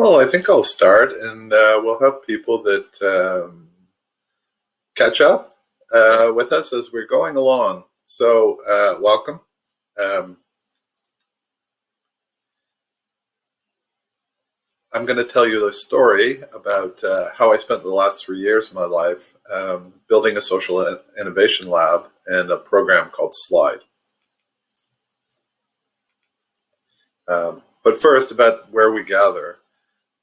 Well, I think I'll start, and we'll have people that catch up with us as we're going along. So, welcome. Um, I'm going to tell you the story about how I spent the last 3 years of my life building a social innovation lab and a program called SLiDE. But first, about where we gather.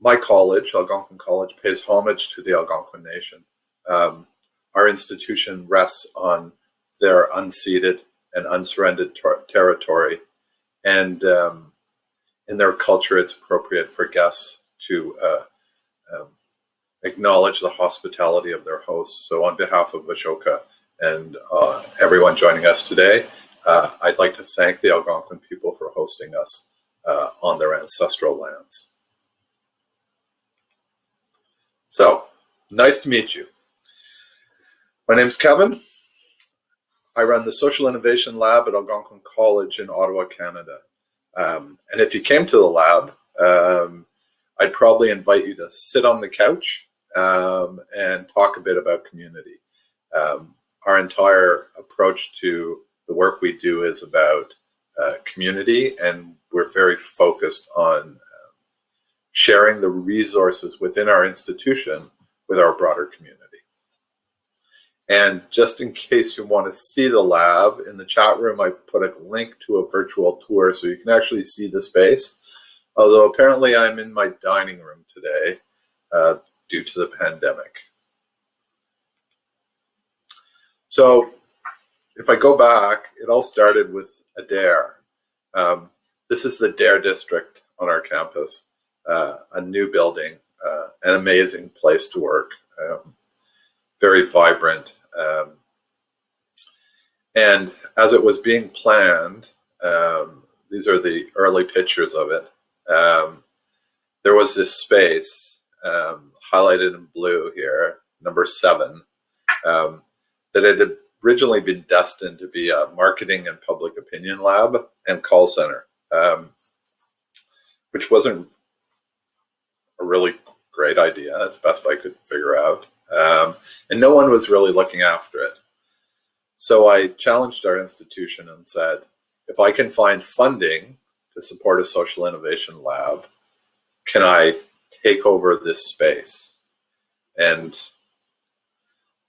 My college, Algonquin College, pays homage to the Algonquin Nation. Our institution rests on their unceded and unsurrendered territory, and in their culture, it's appropriate for guests to acknowledge the hospitality of their hosts. So on behalf of Ashoka and everyone joining us today, I'd like to thank the Algonquin people for hosting us on their ancestral lands. So, nice to meet you. My name's Kevin. I run the Social Innovation Lab at Algonquin College in Ottawa, Canada. And if you came to the lab, I'd probably invite you to sit on the couch and talk a bit about community. Our entire approach to the work we do is about community, and we're very focused on sharing the resources within our institution with our broader community. And just in case you want to see the lab, in the chat room, I put a link to a virtual tour so you can actually see the space. Although apparently I'm in my dining room today due to the pandemic. So if I go back, it all started with Adair. This is the Adair district on our campus. A new building, an amazing place to work, very vibrant. And as it was being planned, these are the early pictures of it. There was this space highlighted in blue here, number 7, that had originally been destined to be a marketing and public opinion lab and call center, which wasn't a really great idea, as best I could figure out. And no one was really looking after it. So I challenged our institution and said, if I can find funding to support a social innovation lab, can I take over this space? And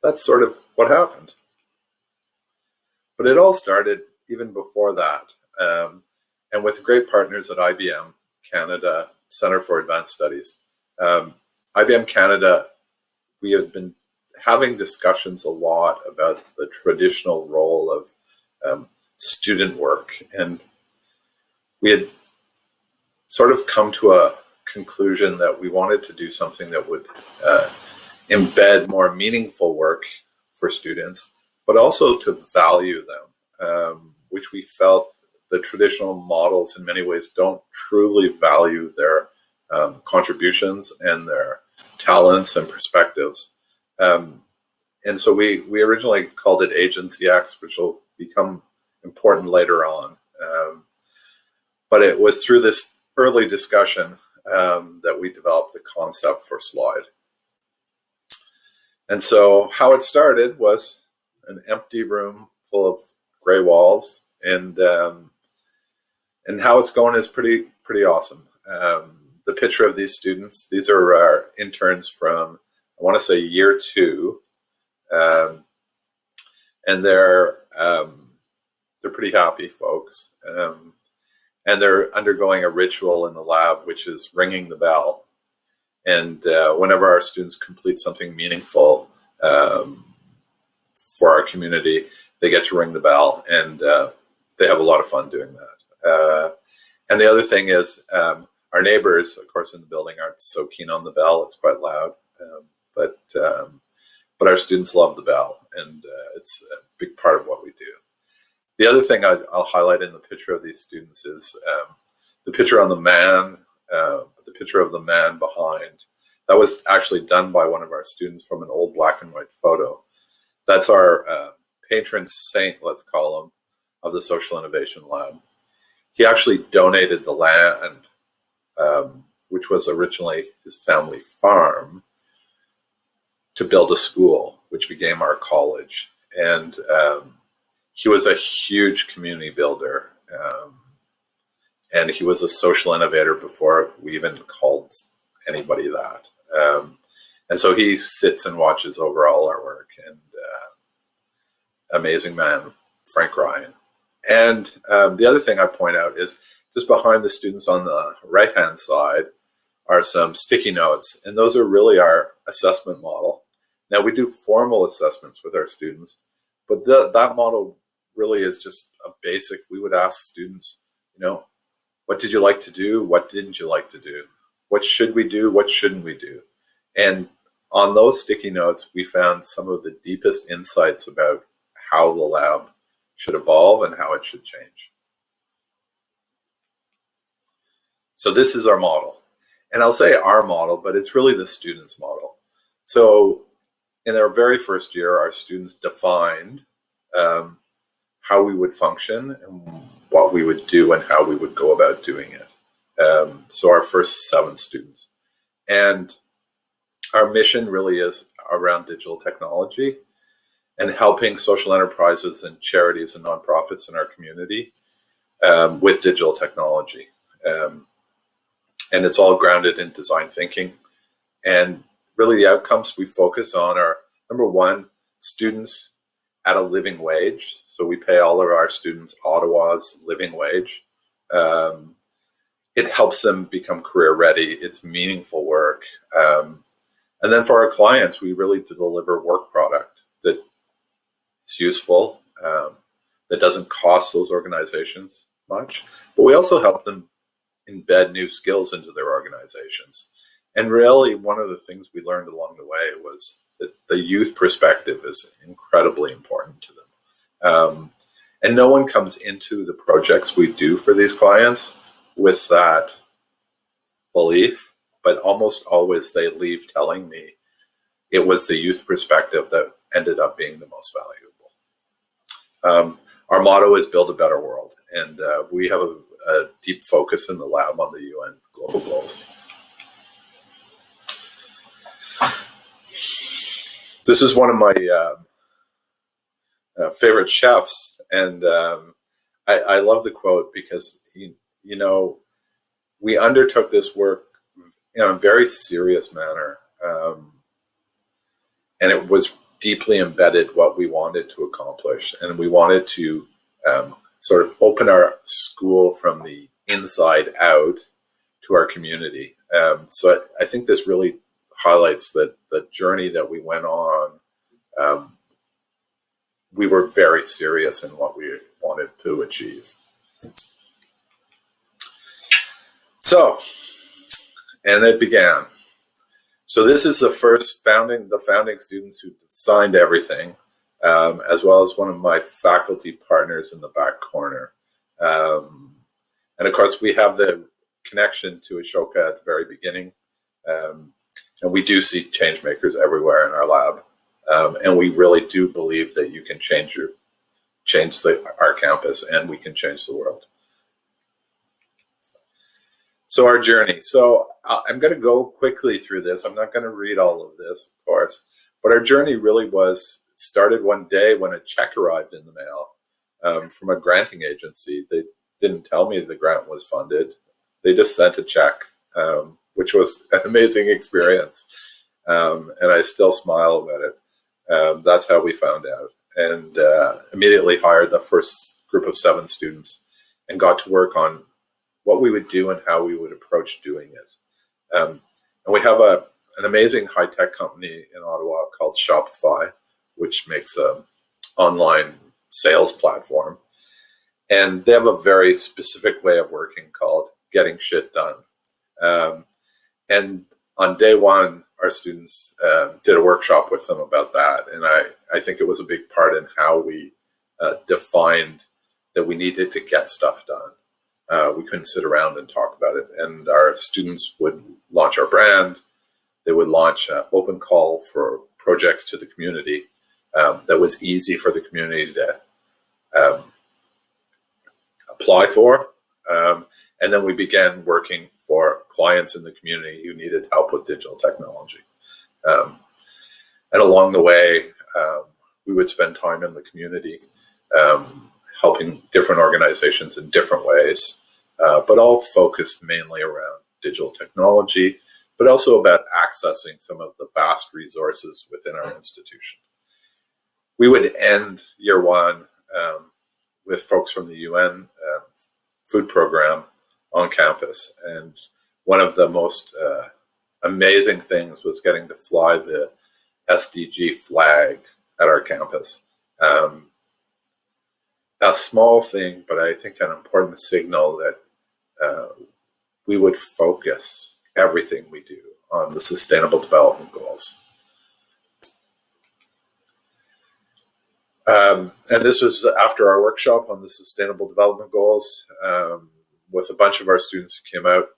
that's sort of what happened. But it all started even before that. And with great partners at IBM Canada Center for Advanced Studies. IBM Canada, we have been having discussions a lot about the traditional role of student work. And we had sort of come to a conclusion that we wanted to do something that would embed more meaningful work for students, but also to value them, which we felt the traditional models in many ways don't truly value their contributions and their talents and perspectives. And so we originally called it Agency X, which will become important later on. But it was through this early discussion that we developed the concept for SLiDE. And so how it started was an empty room full of gray walls, and how it's going is pretty awesome. The picture of these students, these are our interns from, I want to say, year 2, and they're pretty happy folks, and they're undergoing a ritual in the lab, which is ringing the bell. And whenever our students complete something meaningful for our community, they get to ring the bell, and they have a lot of fun doing that. And the other thing is, our neighbors, of course, in the building aren't so keen on the bell. It's quite loud, but our students love the bell, and it's a big part of what we do. The other thing I'll highlight in the picture of these students is the picture on the man, the picture of the man behind. That was actually done by one of our students from an old black and white photo. That's our patron saint, let's call him, of the Social Innovation Lab. He actually donated the land which was originally his family farm, to build a school, which became our college. And he was a huge community builder. And he was a social innovator before we even called anybody that. And so he sits and watches over all our work. And amazing man, Frank Ryan. And the other thing I point out is just behind the students on the right-hand side are some sticky notes. And those are really our assessment model. Now, we do formal assessments with our students, but that model really is just a basic. We would ask students, what did you like to do? What didn't you like to do? What should we do? What shouldn't we do? And on those sticky notes, we found some of the deepest insights about how the lab should evolve and how it should change. So this is our model. And I'll say our model, but it's really the students' model. So in our very first year, our students defined how we would function and what we would do and how we would go about doing it. So our first 7 students. And our mission really is around digital technology and helping social enterprises and charities and nonprofits in our community with digital technology. And it's all grounded in design thinking. And really the outcomes we focus on are, number 1, students at a living wage. So we pay all of our students Ottawa's living wage. It helps them become career ready. It's meaningful work. And then for our clients, we really deliver work product that's useful, that doesn't cost those organizations much, but we also help them embed new skills into their organizations. And really, one of the things we learned along the way was that the youth perspective is incredibly important to them. And no one comes into the projects we do for these clients with that belief, but almost always they leave telling me it was the youth perspective that ended up being the most valuable. Our motto is build a better world, and we have a deep focus in the lab on the UN global goals. This is one of my favorite chefs, and I love the quote because, we undertook this work in a very serious manner, and it was deeply embedded what we wanted to accomplish, and we wanted to sort of open our school from the inside out to our community. So I think this really highlights that the journey that we went on. We were very serious in what we wanted to achieve. So, and it began. So this is the founding students who signed everything, as well as one of my faculty partners in the back corner. And of course, we have the connection to Ashoka at the very beginning. And we do see change makers everywhere in our lab. And we really do believe that you can change our campus, and we can change the world. So our journey. So I'm going to go quickly through this. I'm not going to read all of this, of course. But our journey really started one day when a check arrived in the mail from a granting agency. They didn't tell me the grant was funded. They just sent a check, which was an amazing experience. And I still smile about it. That's how we found out. And immediately hired the first group of 7 students and got to work on what we would do and how we would approach doing it. And we have an amazing high-tech company in Ottawa called Shopify, which makes an online sales platform. And they have a very specific way of working called getting shit done. And on day 1, our students did a workshop with them about that. And I think it was a big part in how we defined that we needed to get stuff done. We couldn't sit around and talk about it. And our students would launch our brand. They would launch an open call for projects to the community that was easy for the community to apply for. And then we began working for clients in the community who needed help with digital technology. And along the way, we would spend time in the community, helping different organizations in different ways, but all focused mainly around digital technology, but also about accessing some of the vast resources within our institution. We would end year one with folks from the UN food program on campus. And one of the most amazing things was getting to fly the SDG flag at our campus. A small thing, but I think an important signal that we would focus everything we do on the Sustainable Development Goals. And this was after our workshop on the Sustainable Development Goals, with a bunch of our students who came out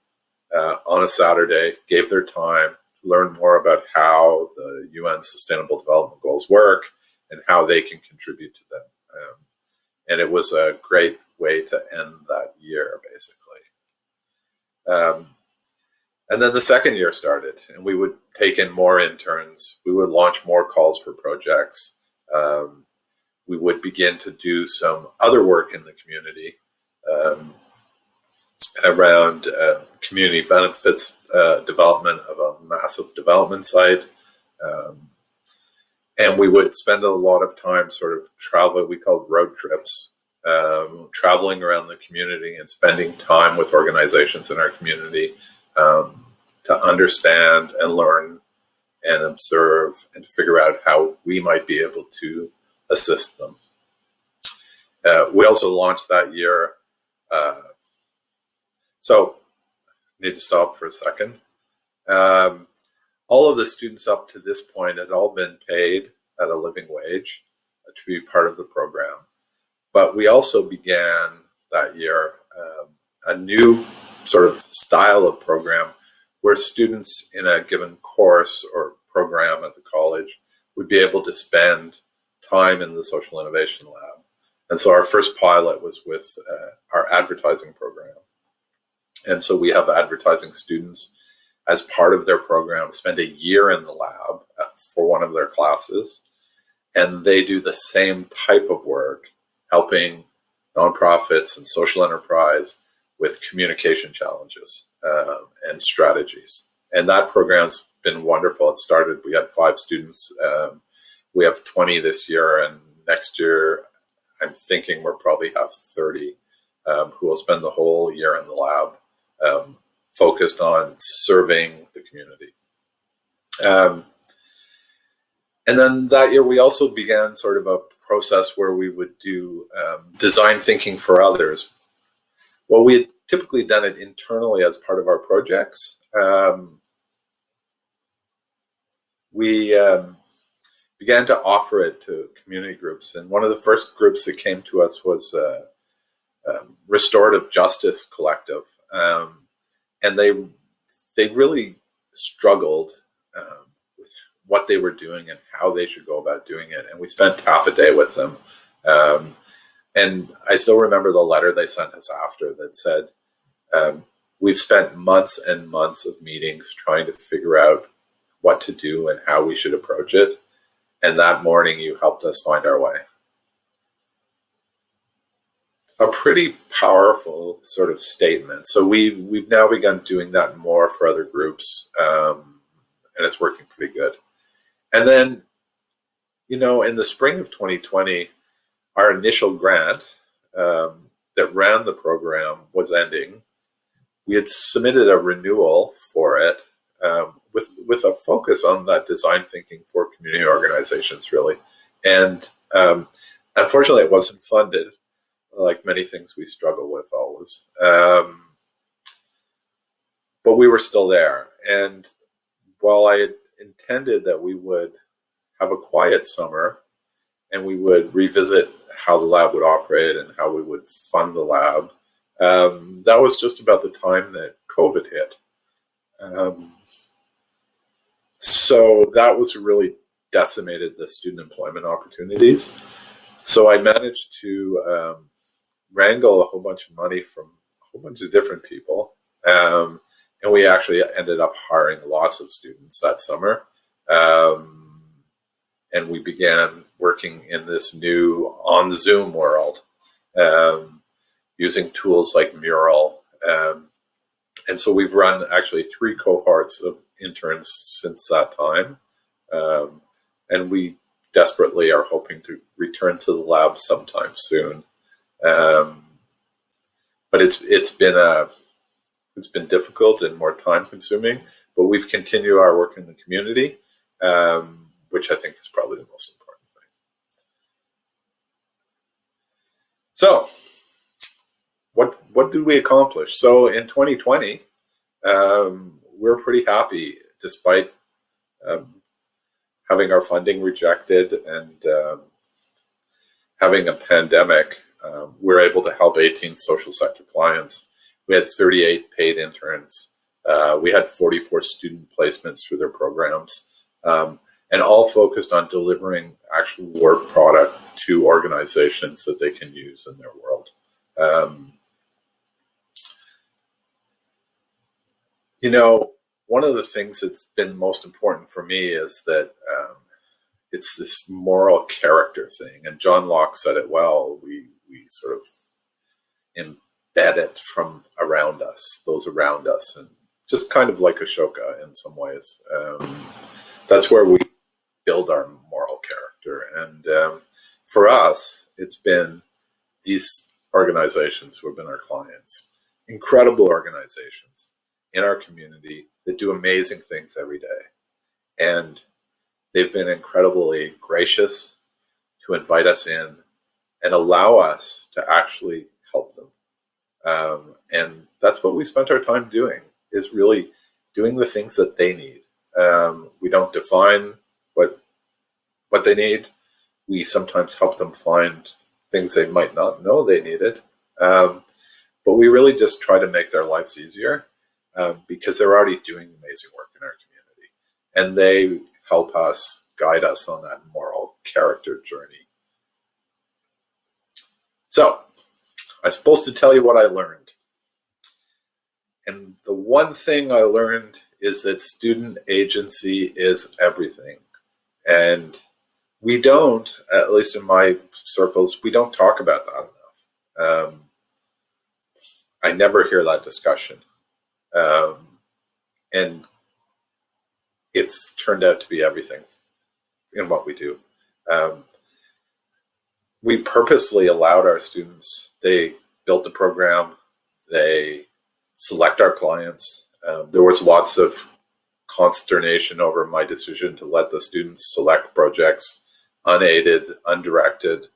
on a Saturday, gave their time, learned more about how the UN Sustainable Development Goals work and how they can contribute to them. And it was a great way to end that year, basically. And then the second year started, and we would take in more interns. We would launch more calls for projects. We would begin to do some other work in the community around community benefits, development of a massive development site. And we would spend a lot of time sort of traveling, we called road trips, traveling around the community and spending time with organizations in our community to understand and learn and observe and figure out how we might be able to assist them. We also launched that year. So I need to stop for a second. All of the students up to this point had all been paid at a living wage to be part of the program. But we also began that year a new sort of style of program where students in a given course or program at the college would be able to spend time in the Social Innovation Lab. And so our first pilot was with our advertising program. And so we have advertising students as part of their program spend a year in the lab for one of their classes. And they do the same type of work, helping nonprofits and social enterprise with communication challenges and strategies. And that program's been wonderful. It started, we had 5 students. We have 20 this year, and next year, I'm thinking we'll probably have 30 who will spend the whole year in the lab focused on serving the community. And then that year, we also began sort of a process where we would do design thinking for others. Well, we had typically done it internally as part of our projects. We began to offer it to community groups. And one of the first groups that came to us was Restorative Justice Collective. And they really struggled with what they were doing and how they should go about doing it. And we spent half a day with them. And I still remember the letter they sent us after that said, we've spent months and months of meetings trying to figure out what to do and how we should approach it. And that morning you helped us find our way. A pretty powerful sort of statement. So we've now begun doing that more for other groups, and it's working pretty good. And then, you know, in the spring of 2020, our initial grant that ran the program was ending. We had submitted a renewal for it with a focus on that design thinking for community organizations, really. And unfortunately, it wasn't funded, like many things we struggle with always. But we were still there. And while I had intended that we would have a quiet summer and we would revisit how the lab would operate and how we would fund the lab, that was just about the time that COVID hit. So that was really decimated the student employment opportunities. So I managed to wrangle a whole bunch of money from a whole bunch of different people. And And we actually ended up hiring lots of students that summer. And we began working in this new on Zoom world, using tools like Mural. And so we've run actually 3 cohorts of interns since that time. And we desperately are hoping to return to the lab sometime soon. But it's been difficult and more time consuming, but we've continued our work in the community, which I think is probably the most important thing. So what did we accomplish? So in 2020, we're pretty happy, despite having our funding rejected and having a pandemic. We're able to help 18 social sector clients. We had 38 paid interns. We had 44 student placements through their programs, and all focused on delivering actual work product to organizations that they can use in their world. You know, one of the things that's been most important for me is that it's this moral character thing. And John Locke said it well. We sort of embed it from around us, those around us, and just kind of like Ashoka in some ways. That's where we build our moral character. And for us, it's been these organizations who have been our clients, incredible organizations in our community that do amazing things every day. And they've been incredibly gracious to invite us in and allow us to actually help them. And that's what we spent our time doing, is really doing the things that they need. We don't define what they need. We sometimes help them find things they might not know they needed. But we really just try to make their lives easier, because they're already doing amazing work in our community. And they help us, guide us on that moral character journey. So, I'm supposed to tell you what I learned. And the one thing I learned is that student agency is everything. And we don't, at least in my circles, we don't talk about that enough. I never hear that discussion. And it's turned out to be everything in what we do. We purposely allowed our students, they built the program, they select our clients. There was lots of consternation over my decision to let the students select projects unaided, undirected.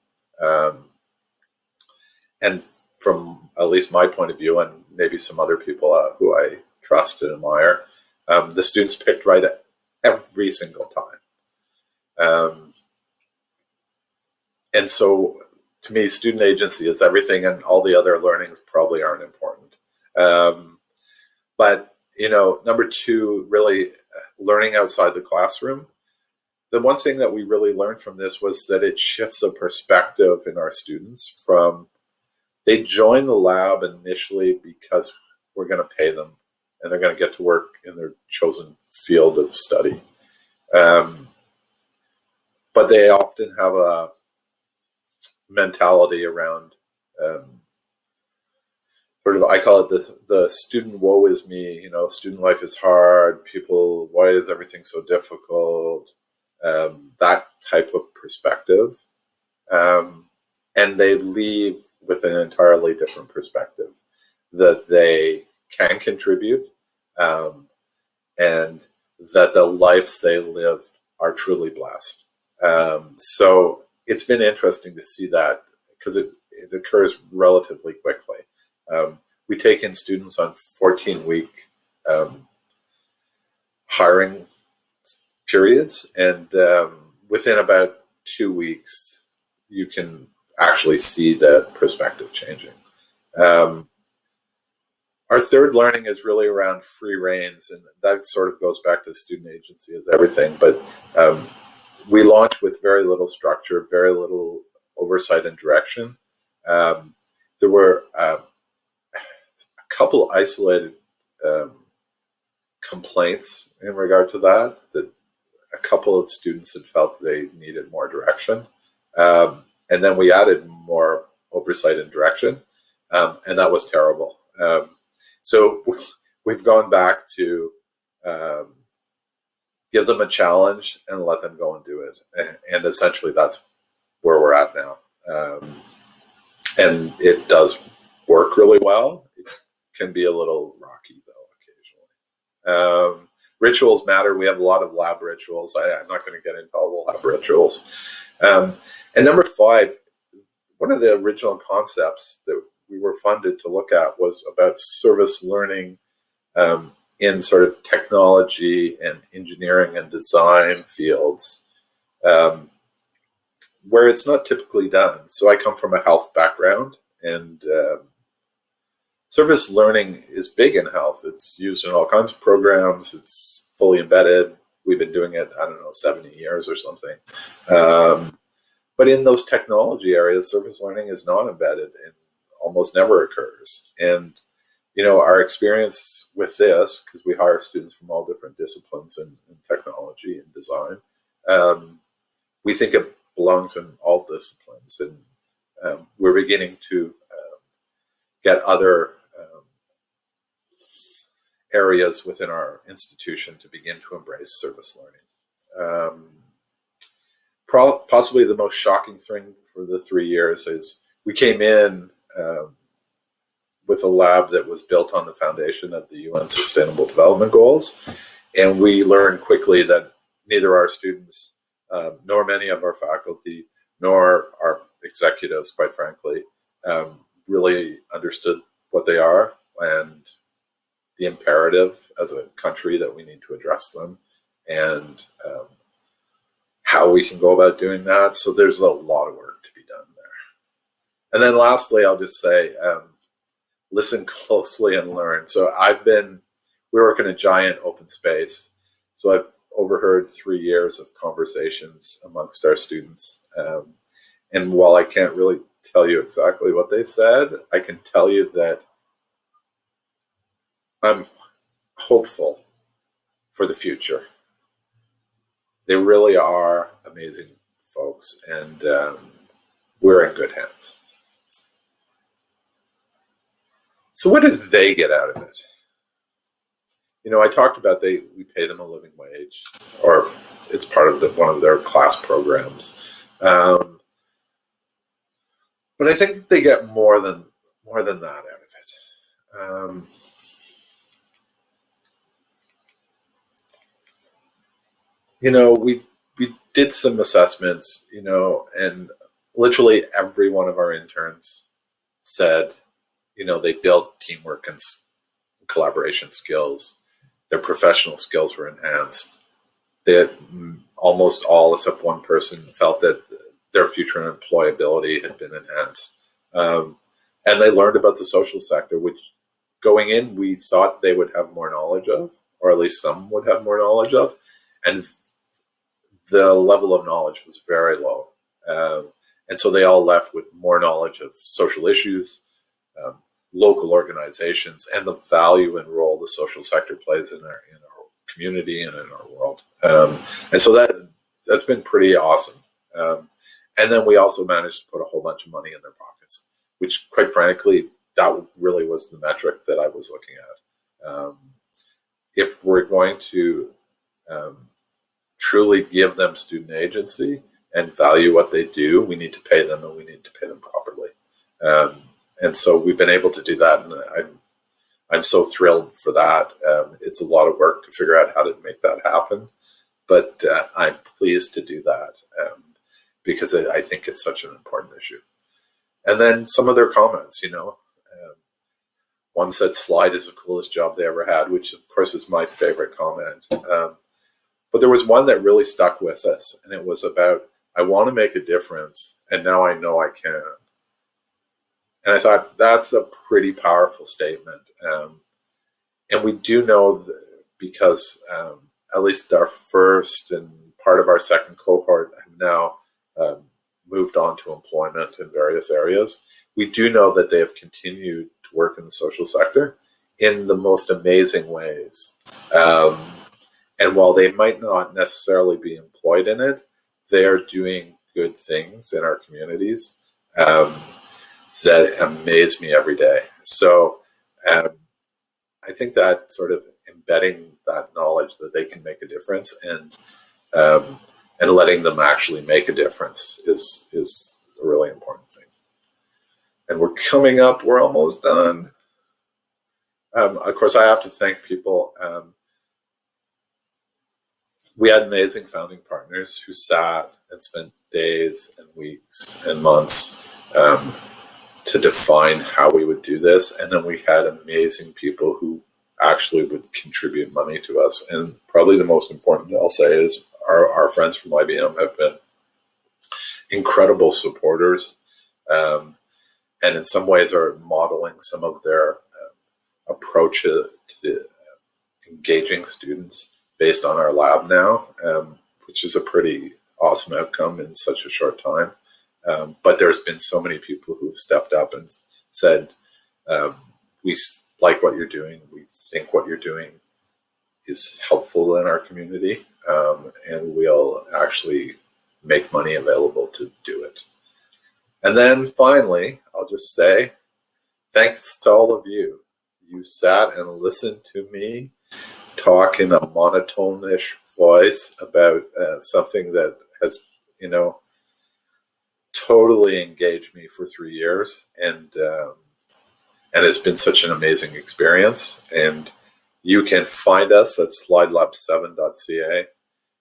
And from at least my point of view, and maybe some other people who I trust and admire, the students picked right at every single time. And so to me, student agency is everything, and all the other learnings probably aren't important. But, you know, number 2, really learning outside the classroom. The one thing that we really learned from this was that it shifts a perspective in our students from, they join the lab initially because we're going to pay them and they're going to get to work in their chosen field of study. But they often have a mentality around sort of, I call it the student woe is me, you know, student life is hard, people, why is everything so difficult? That type of perspective. And they leave with an entirely different perspective, that they can contribute, and that the lives they live are truly blessed. So it's been interesting to see that, because it occurs relatively quickly. We take in students on 14-week hiring periods, and within about 2 weeks, you can actually see the perspective changing. Our third learning is really around free reins, and that sort of goes back to student agency as everything. But we launched with very little structure, very little oversight and direction. There were a couple isolated complaints in regard to that a couple of students had felt they needed more direction. And then we added more oversight and direction, and that was terrible. So we've gone back to give them a challenge and let them go and do it. And essentially that's where we're at now. And it does work really well. It can be a little rocky though occasionally. Rituals matter. We have a lot of lab rituals. I'm not going to get into all the lab rituals. And number 5, one of the original concepts that we were funded to look at was about service learning in sort of technology and engineering and design fields where it's not typically done. So I come from a health background, and service learning is big in health. It's used in all kinds of programs. It's fully embedded. We've been doing it, 70 years or something. But in those technology areas, service learning is not embedded and almost never occurs. And, our experience with this, because we hire students from all different disciplines in technology and design, we think it belongs in all disciplines. And we're beginning to get other areas within our institution to begin to embrace service learning. Possibly the most shocking thing for the 3 years is we came in with a lab that was built on the foundation of the UN Sustainable Development Goals. And we learned quickly that neither our students, nor many of our faculty, nor our executives, quite frankly, really understood what they are and the imperative as a country that we need to address them, and how we can go about doing that. So there's a lot of work to be done there. And then lastly, I'll just say, listen closely and learn. So we work in a giant open space. So I've overheard 3 years of conversations amongst our students. And while I can't really tell you exactly what they said, I can tell you that I'm hopeful for the future. They really are amazing folks, and we're in good hands. So what did they get out of it? I talked about we pay them a living wage, or it's part of one of their class programs. But I think they get more than that out of it. We did some assessments, and literally every one of our interns said, they built teamwork and collaboration skills. Their professional skills were enhanced. Almost all, except one person, felt that their future employability had been enhanced. And they learned about the social sector, which going in, we thought they would have more knowledge of, or at least some would have more knowledge of. And the level of knowledge was very low. And so they all left with more knowledge of social issues, local organizations, and the value and role the social sector plays in our community and in our world. And so that's been pretty awesome. And then we also managed to put a whole bunch of money in their pockets, which, quite frankly, that really was the metric that I was looking at. If we're going to truly give them student agency and value what they do, we need to pay them, and we need to pay them properly. And so we've been able to do that, and I'm so thrilled for that. It's a lot of work to figure out how to make that happen, but I'm pleased to do that because I think it's such an important issue. And then some of their comments, one said SLiDE is the coolest job they ever had, which of course is my favorite comment. But there was one that really stuck with us, and it was about, I want to make a difference, and now I know I can. And I thought that's a pretty powerful statement. And we do know because at least our first and part of our second cohort have now moved on to employment in various areas. We do know that they have continued to work in the social sector in the most amazing ways. And while they might not necessarily be employed in it, they're doing good things in our communities that amaze me every day. So I think that sort of embedding that knowledge that they can make a difference and letting them actually make a difference is a really important thing. And we're coming up, we're almost done. Of course, I have to thank people. We had amazing founding partners who sat and spent days and weeks and months to define how we would do this. And then we had amazing people who actually would contribute money to us. And probably the most important, I'll say, is our friends from IBM have been incredible supporters, and in some ways are modeling some of their approach to engaging students based on our lab now, which is a pretty awesome outcome in such a short time. But there's been so many people who've stepped up and said, we like what you're doing, we think what you're doing is helpful in our community, and we'll actually make money available to do it. And then finally, I'll just say, thanks to all of you. You sat and listened to me talk in a monotone-ish voice about something that has, totally engaged me for 3 years, and it's been such an amazing experience. And you can find us at slidelab7.ca.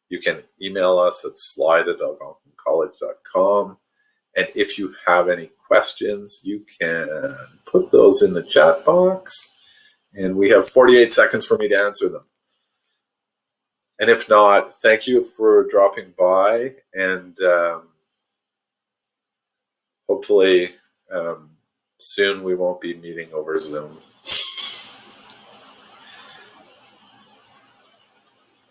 You can email us at slide@algonquincollege.com. And if you have any questions, you can put those in the chat box, and we have 48 seconds for me to answer them. And if not, thank you for dropping by, and hopefully soon we won't be meeting over Zoom.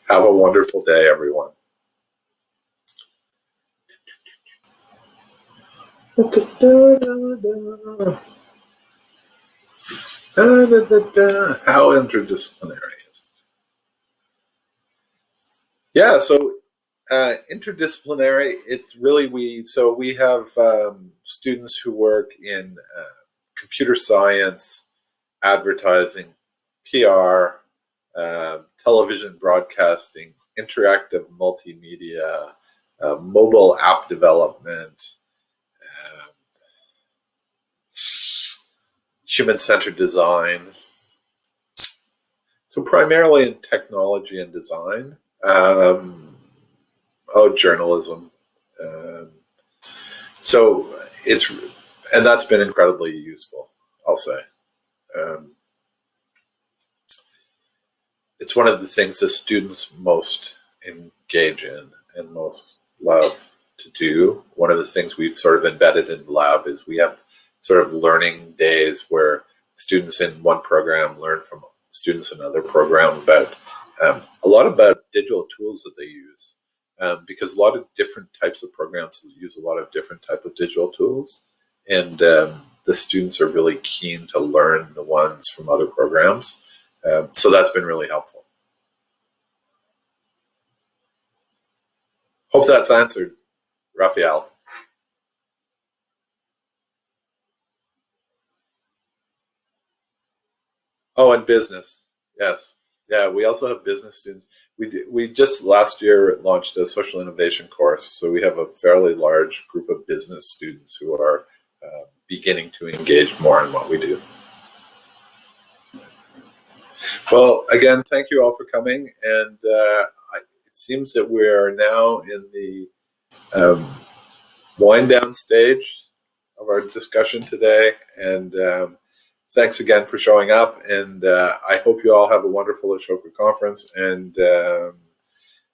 Have a wonderful day, everyone. How interdisciplinary is it? Yeah, so interdisciplinary, it's really we have students who work in computer science, advertising, PR, television broadcasting, interactive multimedia, mobile app development, human-centered design. So primarily in technology and design. Journalism. And that's been incredibly useful, I'll say. It's one of the things that students most engage in and most love to do. One of the things we've sort of embedded in the lab is we have sort of learning days where students in one program learn from students in another program about a lot about digital tools that they use, because a lot of different types of programs use a lot of different type of digital tools, and the students are really keen to learn the ones from other programs. So that's been really helpful. Hope that's answered, Raphael. Oh, and business, yes. Yeah, we also have business students. We just last year launched a social innovation course, so we have a fairly large group of business students who are beginning to engage more in what we do. Well, again, thank you all for coming, and it seems that we're now in the wind down stage of our discussion today, and thanks again for showing up, and I hope you all have a wonderful Ashoka conference, and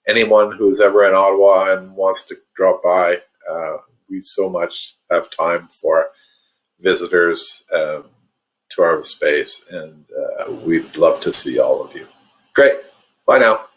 anyone who's ever in Ottawa and wants to drop by, we so much have time for visitors to our space, and we'd love to see all of you. Great. Bye now.